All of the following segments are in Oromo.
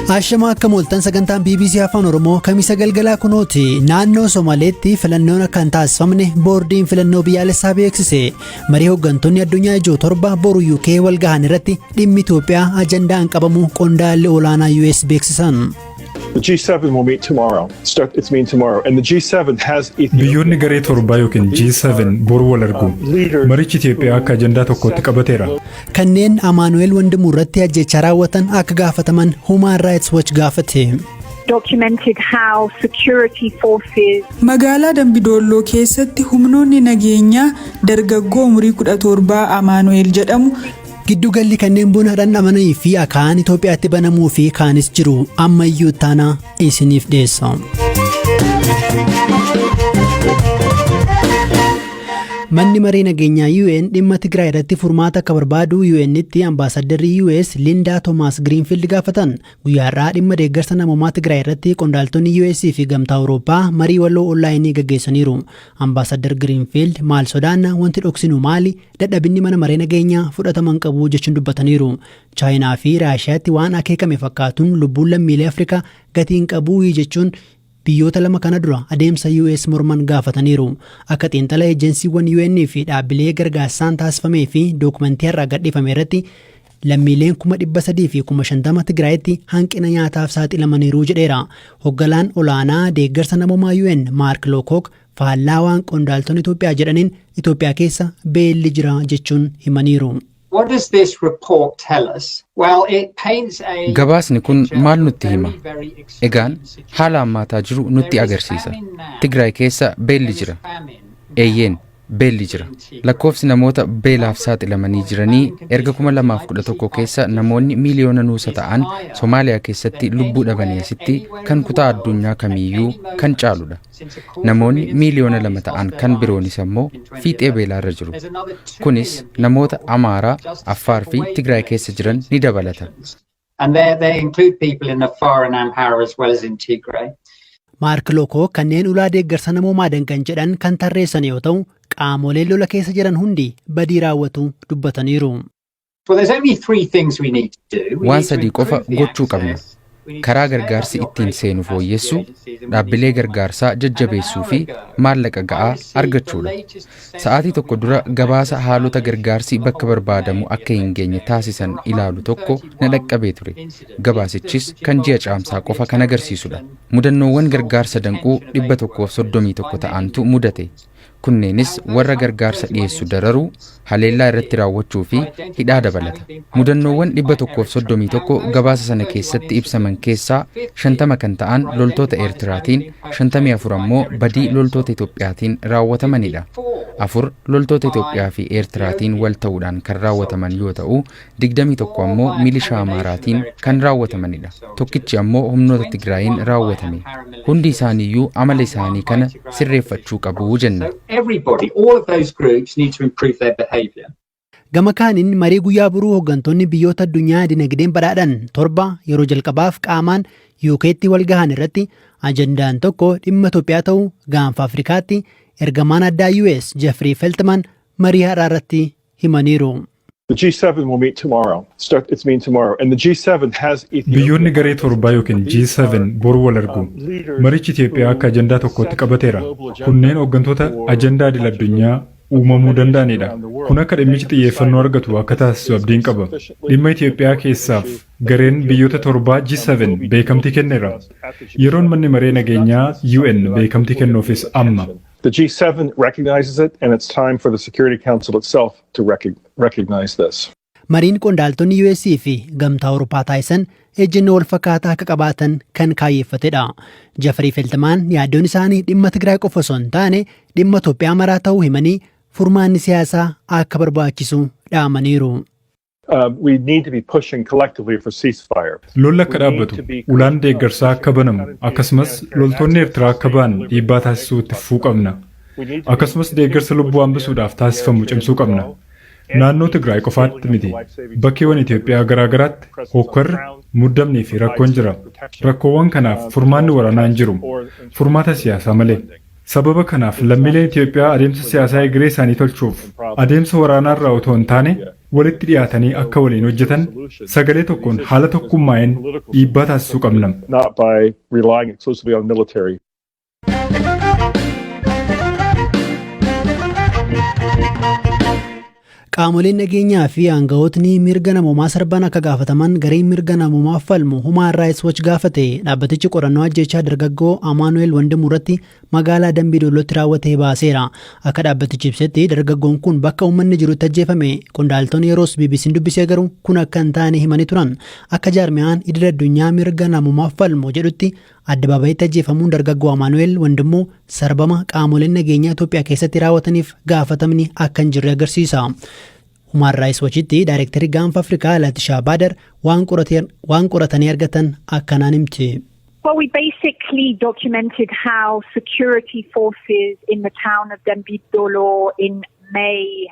Ashama akka mooltan sagantaan BBC afaan oromoo kamisa galgalaa kunooti naannoo Somaaleetti filannoon akka hin taasifamne boordiin filannoo biyyaalessaa beeksise. Marii hooggantoonni addunyaa ijoo torba boru UK walgahan irratti dhimmi Itoophiyaa ajandaan qabamu qondaalli olaanaa US beeksisan. The G7 will meet tomorrow. Start its meeting tomorrow, and the G7 has Ethiopia. Biyyoonni garee torba yookiin G7 boru wal argu. Marichi Itoophiyaa akka ajandaa tokkotti qabateera. Kanneen Amaanuel Wandimuu irratti ajjeechaa raawwatan akka gaafataman Human Rights Watch gaafate. Documented how security forces magaalaa Dambidolloo keessatti humnoonni nageenyaa dargaggoo umurii 17 Amaanuel jedhamu Giddugalli kanneen buna dhandhamananii fi akaan Itoophiyaatti banamuu fi kaanis jiru ammayyuu taana isiniif dhiyeessa. Manni maree nageenyaa UN dhimma Tigraay irratti furmaata akka barbaadu UN'tti ambaasaddarri US Linda Thomas Greenfield gaafatan. Guyyaarraa dhimma deeggarsa namummaa Tigraay irratti qondaaltonni US fi gamtaa Awurooppaa marii walloo onlaayinii gaggeessaniiru. Ambaasaddar Greenfield maal sodaanna wanti dhoksinu maali dadhabinni mana maree nageenyaa fudhataman qabu jechuun dubbataniiru. Chaayinaa fi Raashiyaatti waan akeekame fakkaatuun lubbuun lammiilee Afrikaa gatiin qabuu jechuun biyyoota lama kana dura adeemsa US morman gaafataniiru. Akka xiinxala ejensiiwwan UN fi dhaabbilee gargaarsaan taasifamee fi dookumentii irraa gadhiifame irratti lammiileen 300,000 fi 50,000 Tigraayitti hanqina nyaataaf saaxilamaniiru jedheera. Hogganaan olaanaa deeggarsa namummaa UN Mark Lowcock faallaa waan qondaaltonni Itoophiyaa jedhaniin Itoophiyaa keessa beelli jira jechuun himaniiru. What does this report tell us? Well, it paints a Gabaasni kun maal nutti hima? Egaan haala ammaataa jiru nutti agarsiisa. Tigraay keessa beelli jira. Eeyyeen beelli jira. Lakkoofsi namoota beelaaf saaxilamanii jiranii erga 2011 keessa namoonni miiliyoona nuusa ta'an Soomaaliyaa keessatti lubbuu dhabanii asitti kan kutaa addunyaa kamiiyyuu kan caaludha. Namoonni miiliyoona 2 ta'an kan biroonis ammoo fiixee beelaarra jiru. Kunis namoota Amaaraa, Affaar fi Tigraay keessa jiran ni dabalata. And they include people in Afar and Amhara as well as in Tigray. Mark Lowcock kanneen ulaa deeggarsa namummaa danqan jedhan kan tarreessan yoo ta'u qaamoleen lola keessa jiran hundi badii raawwatu dubbataniiru. Well, there's only 3 things we need to do. Waan sadii qofa gochuu qabna. Karaa gargaarsi ittiin seenu fooyyessuu, dhaabbilee gargaarsaa jajjabeessuu fi maallaqa ga'aa argachuudha. Sa'aatii tokko dura gabaasa haalota gargaarsi bakka barbaadamu akka hin geenye taasisan ilaalu tokko na dhaqqabee ture. Gabaasichis kan ji'a caamsaa qofa kan agarsiisudha. Mudannoowwan gargaarsa danquu 131 ta'antu mudate. Kunneenis warra gargaarsa dhiyeessu dararuu, haleellaa irratti raawwachuu fi hidhaa dabalata. Mudannoowwan 131 gabaasa sana keessatti ibsaman keessaa 50 kan ta'an loltoota Eertiraatiin, 54 ammoo badii loltoota Itoophiyaatiin raawwatamanidha. 4 loltoota Itoophiyaa fi Eertiraatiin wal ta'uudhaan kan raawwataman yoo ta'u, 21 ammoo milishaa Amaaraatiin kan raawwatamanidha. Tokkichi ammoo humnoota Tigraayiin raawwatame. Hundi isaaniiyyuu amala isaanii kana sirreeffachuu qabu jenna. Everybody, all of those groups need to improve their behavior. Gama kaaniin marii guyyaa buruu hooggantoonni biyyoota addunyaa dinagdeen badhaadhan torba yeroo jalqabaaf qaamaan UK'tti walgahan irratti ajandaan tokko dhimma Itoophiyaa ta'uu gaanfa Afrikaatti ergamaan addaa US Jeffrey Feltman marii har'aa irratti himaniiru. The G7 will meet tomorrow. Start its meeting tomorrow, and the G7 has Ethiopia. Biyyoonni garee torba yookiin G7 boru wal argu. Marichi Itoophiyaa akka ajandaa tokkotti qabateera. Kunneen hooggantoota ajandaa idil-addunyaa uumamuu danda'anidha. Kun akka dhimmichi xiyyeeffannoo argatu akka taasisu abdiin qaba. Dhimma Itoophiyaa keessaaf gareen biyyoota torbaa G7 beekamtii kenneera. Yeroon manni maree nageenyaa UN beekamtii kennuufis amma. The G7 recognizes it, and it's time for the Security Council itself to recognize this. Mariin qondaaltonni US fi gamtaa Awurooppaa taasisan ejjennoo wal fakkaataa akka qabaatan kan kaayeffatedha. Jeffrey Feltman yaaddoon isaanii dhimma Tigraay qofa osoo hin taane dhimma Itoophiyaa maraa ta'uu himanii furmaanni siyaasaa akka barbaachisu dhaamaniiru. We need to be pushing collectively for ceasefire. Lolli akka dhaabbatu, ulaan deeggarsaa akka banamu, akkasumas loltoonni Eertiraa akka ba'an dhiibbaa taasisuu itti fufuu qabna. Akkasumas deeggarsa lubbuu hambisuudhaaf taasifamu cimsuu qabna. Naannoo Tigraay qofaatti miti. Bakkeewwan Itoophiyaa garaa garaatti hokkarri, muddamnii fi rakkoon jira. Rakkoowwan kanaaf furmaanni waraanaa hin jiru. Furmaata siyaasaa malee. Sababa kanaaf lammiileen Itoophiyaa adeemsa siyaasaa egeree isaanii tolchuuf adeemsa waraanaa irraa otoo hin taane walitti dhiyaatanii akka waliin hojjetan sagalee tokkoon haala tokkummaa'een dhiibbaa taasisuu qabna. Not by relying exclusively on military. Qaamoleen nageenyaa fi aangawootni mirga namoomaa sarban akka gaafataman gareen mirga namoomaaf falmu Human Rights Watch gaafate. Dhaabbatichi qorannoo ajjechaa dargaggoo Amaanu'eel Wandimuu irratti magaalaa Dambii Dollootti raawwatee baaseera. Akka dhaabbatichi ibsetti dargaggoon kun bakka uummanni jirutti ajjeefame. Qondaaltonni yeroos BBC'n dubbisee garuu kun akka hin taane himanii turan. Akka jaarmiyaan idil addunyaa mirga namoomaaf falmu jedhutti addabaabayitti ajjeefamuun dargaggoo Amaanu'eel Wandimuu sarbama qaamoleen nageenyaa Itoophiyaa keessatti raawwataniif gaafatamni akka hin jirre agarsiisa. Human Rights Watchitti Daayirektarii Gaanfa Afrikaa Latishaa Baadar waan qoratanii argatan akkanaan himti. Well, we basically documented how security forces in the town of Dambidolo in May.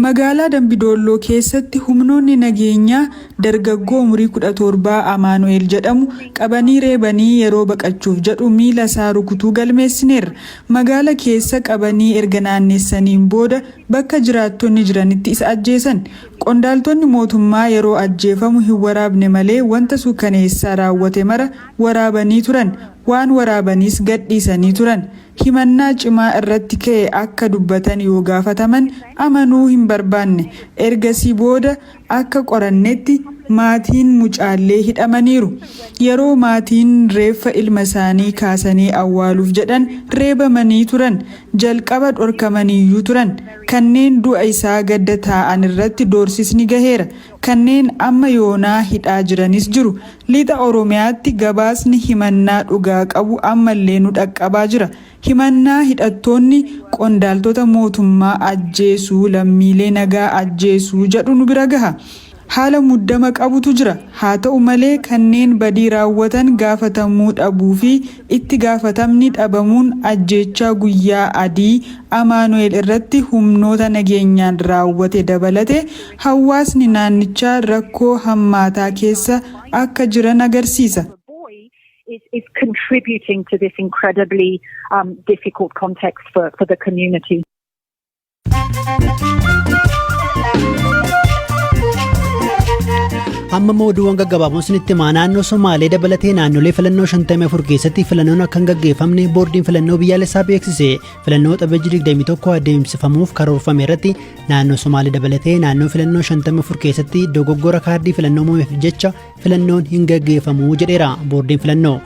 Magaalaa Dambidolloo keessatti humnoonni nageenyaa dargaggoo umurii 17 Amaanu'eel jedhamu qabanii reebanii yeroo baqachuuf jedhu miila isaa rukutuu galmeessineerra. Magaala keessa qabanii erga naannessaniin booda bakka jiraattonni jiranitti isa ajjeesan. Qondaaltonni mootummaa yeroo ajjeefamu hin waraabne malee wanta suukaneessaa raawwate mara waraabanii turan. Waan waraabaniis gadhiisanii turan. Himannaa cimaa irratti ka'e akka dubbatan yoo gaafataman amanuu hin barbaanne. Ergasii booda akka qorannetti maatiin mucaallee hidhamaniiru. Yeroo maatiin reeffa ilma isaanii kaasanii awwaaluuf jedhan reebamanii turan. Jalqaba dhorkamaniiyyuu turan. Kanneen du'a isaa gadda taa'an irratti doorsisni gaheera. Kanneen amma yoonaa hidhaa jiranis jiru. Lixa Oromiyaatti gabaasni himannaa dhugaa qabu ammallee nu dhaqqabaa jira. Himannaa hidhattoonni qondaaltota mootummaa ajjeesuu lammiilee nagaa ajjeesuu jedhu nu bira gaha. Haala muddama qabutu jira. Haa ta'u malee kanneen badii raawwatan gaafatamuu dhabuu fi itti gaafatamni dhabamuun ajjechaa guyyaa adii Amaanu'eel irratti humnoota nageenyaan raawwate dabalate hawaasni naannichaa rakkoo hammaataa keessa akka jiran agarsiisa. Is contributing to this incredibly difficult context for the community. Amma oduuwwan gaggabaaboon isinitti himaa naannoo Somaalee dabalatee naannolee filannoo 54 keessatti filannoon akka hin gaggeeffamne boordiin filannoo biyyaalessaa beeksise. Filannoo Waxabajjii 21 adeemsifamuuf karoorfame irratti naannoo Somaalee dabalatee naannoo filannoo 54 keessatti dogoggora kaardii filannoo uumameef jecha filannoon hin gaggeeffamu jedheera boordiin filannoo.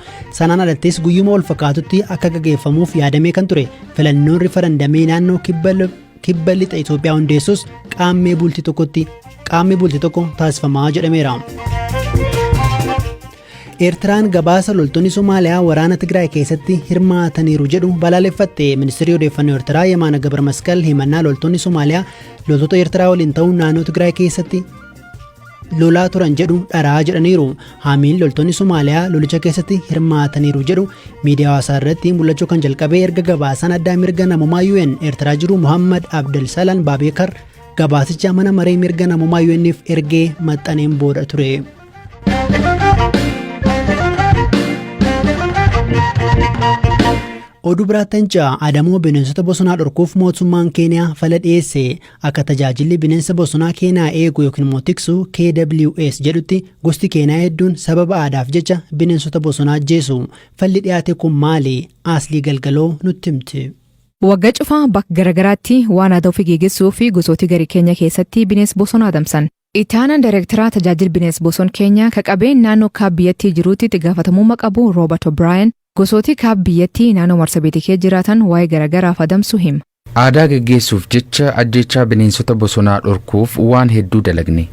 Sanaan alattis guyyuma wal fakkaatutti akka gaggeeffamuuf yaadamee kan ture filannoon rifarandamii naannoo kibba lixa Itoophiyaa hundeessus qaammee bultii tokko taasifamaa jedhameera. Eertiraan gabaasa loltoonni Somaaliyaa waraana Tigraay keessatti hirmaataniiru jedhu balaaleffatte. Ministeerri odeeffannoo Eertiraa Yemaana Gabramasqal himannaa loltoonni Somaaliyaa loltoota Eertiraa waliin ta'uun naannoo Tigraay keessatti lolaa turan jedhu dharaa jedhaniiru. Haamiin loltoonni Somaaliyaa lolicha keessatti hirmaataniiru jedhu miidiyaa hawaasaa irratti mul'achuu kan jalqabe erga gabaasaan addaa mirga namummaa UN Eertiraa jiru Muhammad Abdelsalaan Baabekar gabaasicha mana maree mirga namummaa UN'if ergee maxxaneen booda ture. Oduu biraattan ja'a Adamoo bineensota bosonaa dhorkuuf mootummaan Keeniyaa fala dhiyeesse. Akka tajaajilli bineensa bosonaa Keeniyaa eegu yookiin immoo tiksu KWS jedhutti gosti Keeniyaa hedduun sababa aadaaf jecha bineensota bosonaa ajjeesu. Falli dhiyaate kun maali? Aslii Galgaloo nutti himti. Waggaa cufaa bakka garagaraatti waan aadaa ofii geggeessuu fi gosooti garii keenya keessatti bineensa bosonaa adamsan. Itti aanaan Daayirektaraa tajaajila bineensa bosonaa Keeniyaa ka qabeen naannoo kaaba biyyattii jiruutti itti gaafatamummaa qabu Robert O'Brien gosooti kaaba biyyattii naannoo marsabeetii keessa jiraatan waa'ee garagaraaf adamsuu hima. Aadaa geggeessuuf jecha ajjechaa bineensota bosonaa dhorkuuf waan hedduu dalagne.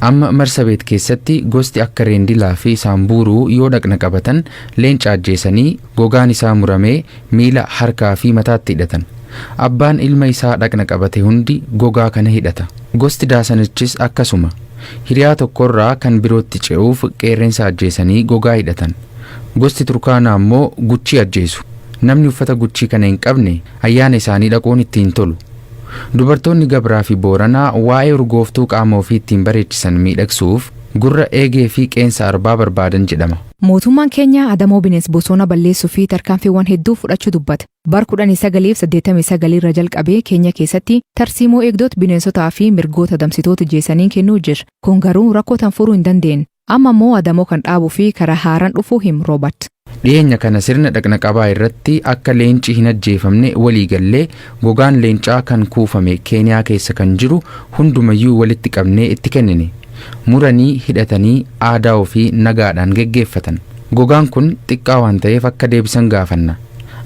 Amma marsabeet keessatti gosti akka reendilaa fi saamburuu yoo dhaqna qabatan leenca ajjeesanii gogaan isaa muramee miila harkaa fi mataatti hidhatan. Abbaan ilma isaa dhaqna qabate hundi gogaa kana hidhata. Gosti daasanichis akkasuma. Hiriyaa tokkorraa kan birootti ce'uuf qeerrensa ajjeesanii gogaa hidhatan. Gosti Turkaanaa immoo guchii ajjeesu. Namni uffata guchii kana hin qabne ayyaana isaanii dhaquun ittiin tolu. Dubartoonni Gabraa fi Booranaa waa'ee urgooftuu qaama ofii ittiin bareechisan miidhagsuuf Gurra eegee fi qeensa arbaa barbaadan jedhama. Mootummaan keenya adamoo bineensa bosonaa balleessuu fi tarkaanfiiwwan hedduu fudhachuu dubbata. Bara 1989 irra jalqabee keenya keessatti tarsiimoo eegdota bineensotaa fi mirgoota adamsitoota jeesaniin kennuu jira. Kun garuu rakkoo tan furuu hin dandeenye. Amma immoo adamoo kan dhaabuu fi karaa haaraan dhufuu him Roobert. Dhiyeenya kana sirna dhaqna qabaa irratti akka leenci hin ajjeefamne waliigallee gogaan leencaa kan kuufame Keeniyaa keessa kan jiru hundumayyuu walitti qabnee itti kennine. Muranii hidhatanii aadaa ofii nagaadhaan geggeeffatan. Gogaan kun xiqqaa waan ta'eef akka deebisan gaafanna.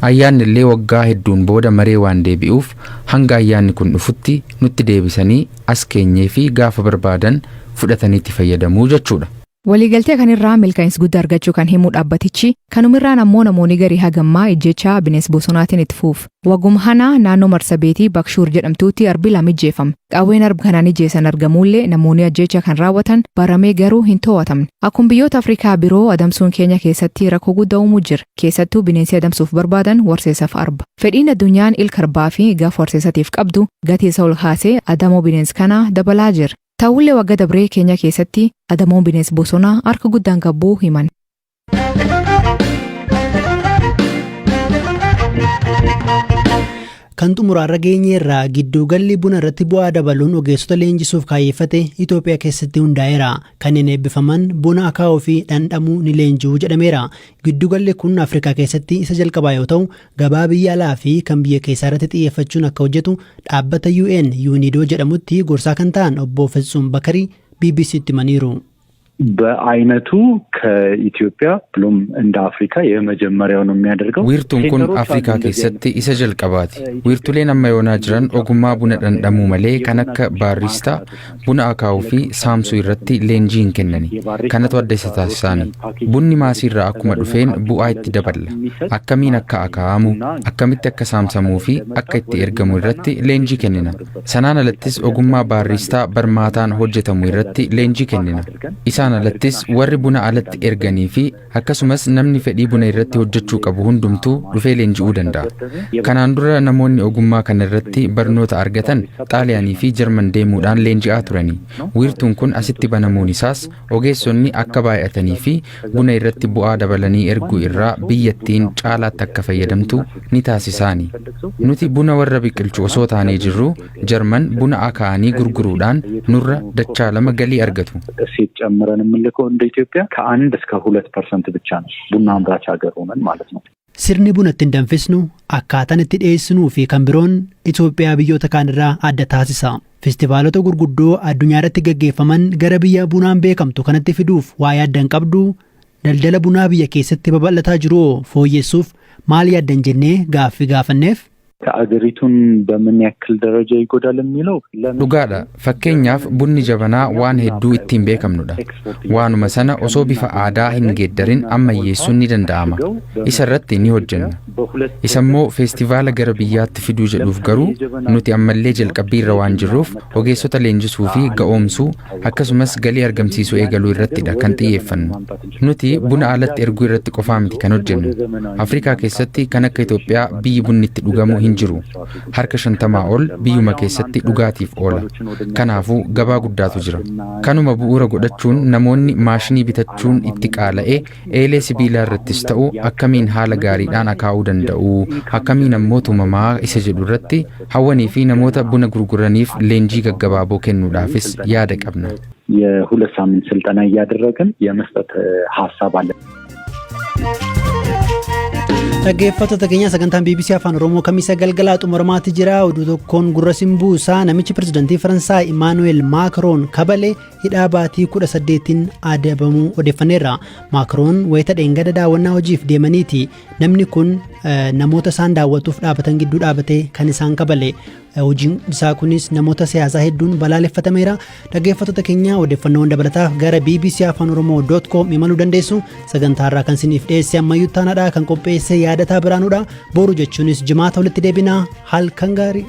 Ayyaanni illee waggaa hedduun booda maree waan deebi'uuf hanga ayyaanni kun dhufutti nutti deebisanii as keenyee fi gaafa barbaadan fudhataniitti fayyadamuu jechuudha. Waliigaltee kanirraa milkaa'insa guddaa argachuu kan himu dhaabbatichi kanumirraan ammoo namoonni garii hagammaa ejjechaa bineensa bosonaatiin itti fuuf. Wagguma hanaa naannoo marsabeetii Bakshuur jedhamtuutti arbi lama ijjeefame. Qawween arbi kanaan ijjeessan argamuullee namoonni ajjecha kan raawwatan baramee garuu hin to'atamne. Akkuma biyyoota Afrikaa biroo adamsuun keenya keessatti rakkoo guddaa uumuu jira. Keessattuu bineensi adamsuuf barbaadan warseessaaf arba. Fedhiin addunyaan ilka arbaa fi gaafa warseessatiif qabdu gatii isa ol kaasee adamoo bineensa kanaa dabalaa jira. Ta'ullee waggaa dabree keenya keessatti adamoon bineensa bosonaa harka guddaan qabu himan. Kan xumuraarra geenyeerraa gidduugalli buna irratti bu'aa dabaluun ogeessota leenjisuuf kaayyeffate Itoophiyaa keessatti hundaa'eera. Kanneen eebbifaman buna akaa'uu fi dhandhamuu ni leenji'u jedhameera. Gidduugalli kun Afrikaa keessatti isa jalqabaa yoo ta'u, gabaa biyya alaa fi kan biyya keessaa irratti xiyyeeffachuun akka hojjetu dhaabbata UN UNIDO jedhamutti gorsaa kan ta'an obbo Fetsuun Bakarii BBCtti himaniiru. በአይነቱ ከኢትዮጵያ ብሎም እንደ አፍሪካ የመጀመሪያው ነው የሚያደርገው ዊርቱን ኩን አፍሪካ keessatti isa jalqabaati wiirtuleen amma yoonaa jiran ogummaa buna dhandhamuu malee kan akka baariistaa buna akaa'uu fi saamsuu irratti leenjii hin kennani kanatu adda isa taasisaani bunni maasiirraa akkuma dhufeen bu'aa itti daballa akkamiin akka akaa'amu akkamitti akka saamsamuu fi akka itti ergamu irratti leenjii kennina sanaan alattis ogummaa baariistaa barmaataan hojjetamu irratti leenjii kennina isaan alattis warri buna alatti erganii fi akkasumas namni fedhii buna irratti hojjechuu qabu hundumtuu dhufee leenji'uu danda'a. Kanaan dura namoonni ogummaa kana irratti barnoota argatan Xaaliyaanii fi Jarman deemuudhaan leenji'aa turanii. Wiirtuun kun asitti banamuun isaas ogeessonni akka baay'atanii fi buna irratti bu'aa dabalanii erguu irraa biyyattiin caalaatti akka fayyadamtu ni taasisaani. Nuti buna warra biqilchu osoo taanee jirru Jarman buna akaa'anii gurguruudhaan nurra dachaa lama galii argatu. ጨምረን የምንልከው እንደ ኢትዮጵያ ከ1 እስከ 2% ብቻ ነው ቡና አምራች ሀገር ሆነን ማለት ነው። Sirni buna ittiin danfisnu akkaataan itti dhiyeessinuu fi kan biroon Itoophiyaa biyyoota kaanirraa adda taasisa. Feestivaalota gurguddoo addunyaa irratti gaggeeffaman gara biyya bunaan beekamtu kanatti fiduuf waa yaaddan qabdu daldala bunaa biyya keessatti babal'ataa jiru fooyyessuuf maal yaaddan jennee gaaffii gaafanneef. ከአገሪቱን በምን ያክል ደረጃ ይጎዳል የሚለው dhugaadha fakkeenyaaf bunni jabanaa waan hedduu ittiin beekamnudha waanuma sana osoo bifa aadaa hin geeddarin ammayyeessuun ni danda'ama isa irratti ni hojjenna isa immoo feestivaala gara biyyaatti fiduu jedhuuf garuu nuti ammallee jalqabbii irra waan jirruuf ogeessota leenjisuu fi ga'oomsuu akkasumas galii argamsiisuu eegaluu irrattidha kan xiyyeeffannu nuti buna alatti erguu irratti qofaa miti kan hojjennu Afrikaa keessatti kan akka Itoophiyaa biyyi bunni itti dhugamu hin jiru harka 50 ol biyyuma keessatti dhugaatiif oola kanaafuu gabaa guddaatu jira kanuma bu'uura godhachuun namoonni maashinii bitachuun itti qaala'ee eelee sibiilaa irrattis ta'u akkamiin haala gaariidhaan akaa'uu danda'u akkamiin ammoo tumamaa isa jedhu irratti hawwanii fi namoota buna gurguraniif leenjii gaggabaaboo kennuudhaafis yaada qabna. የሁለት ሳምንት ስልጠና እያደረግን የመስጠት ሐሳብ አለ። Dhaggeeffattoota keenya sagantaan BBC Afaan Oromoo Kamiisa galgalaa xumuramaatti jira. Oduu tokkoon gurra simbuusaa namichi pirezidaantii Faransaay Emmanuel Macron kabalee hidhaa baatii 18tiin adabamuu odeeffanneerra. Macron wayita dheengada daawwannaa hojiif deemaniiti. Namni kun namoota isaan daawwatuuf dhaabatan gidduu dhaabatee kan isaan kabale. Hojiin isaa kunis namoota siyaasaa hedduun balaaleffatameera. Dhaggeeffattoota keenya odeeffannoowwan dabalataaf gara bbcafaanoroomoo.com imaluu dandeessu. Sagantaa irraa kan isiniif dhiyeesse ammayyuu taanaadha kan qopheesse yaadataa biraanuudha. Boru jechuunis jimaata walitti deebinaa halkan gaarii.